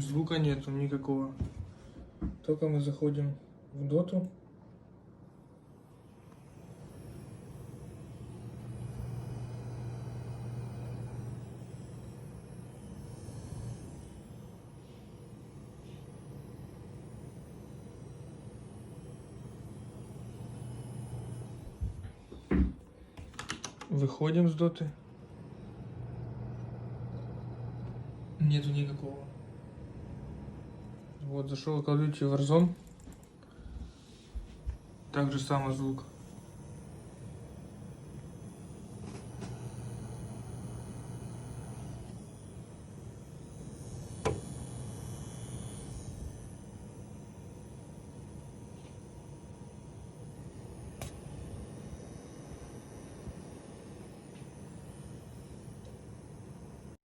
Звука нету никакого. Только мы заходим в доту. Выходим с доты. Нету никакого. Вот, зашел в Call of Duty Warzone. Так же самый звук.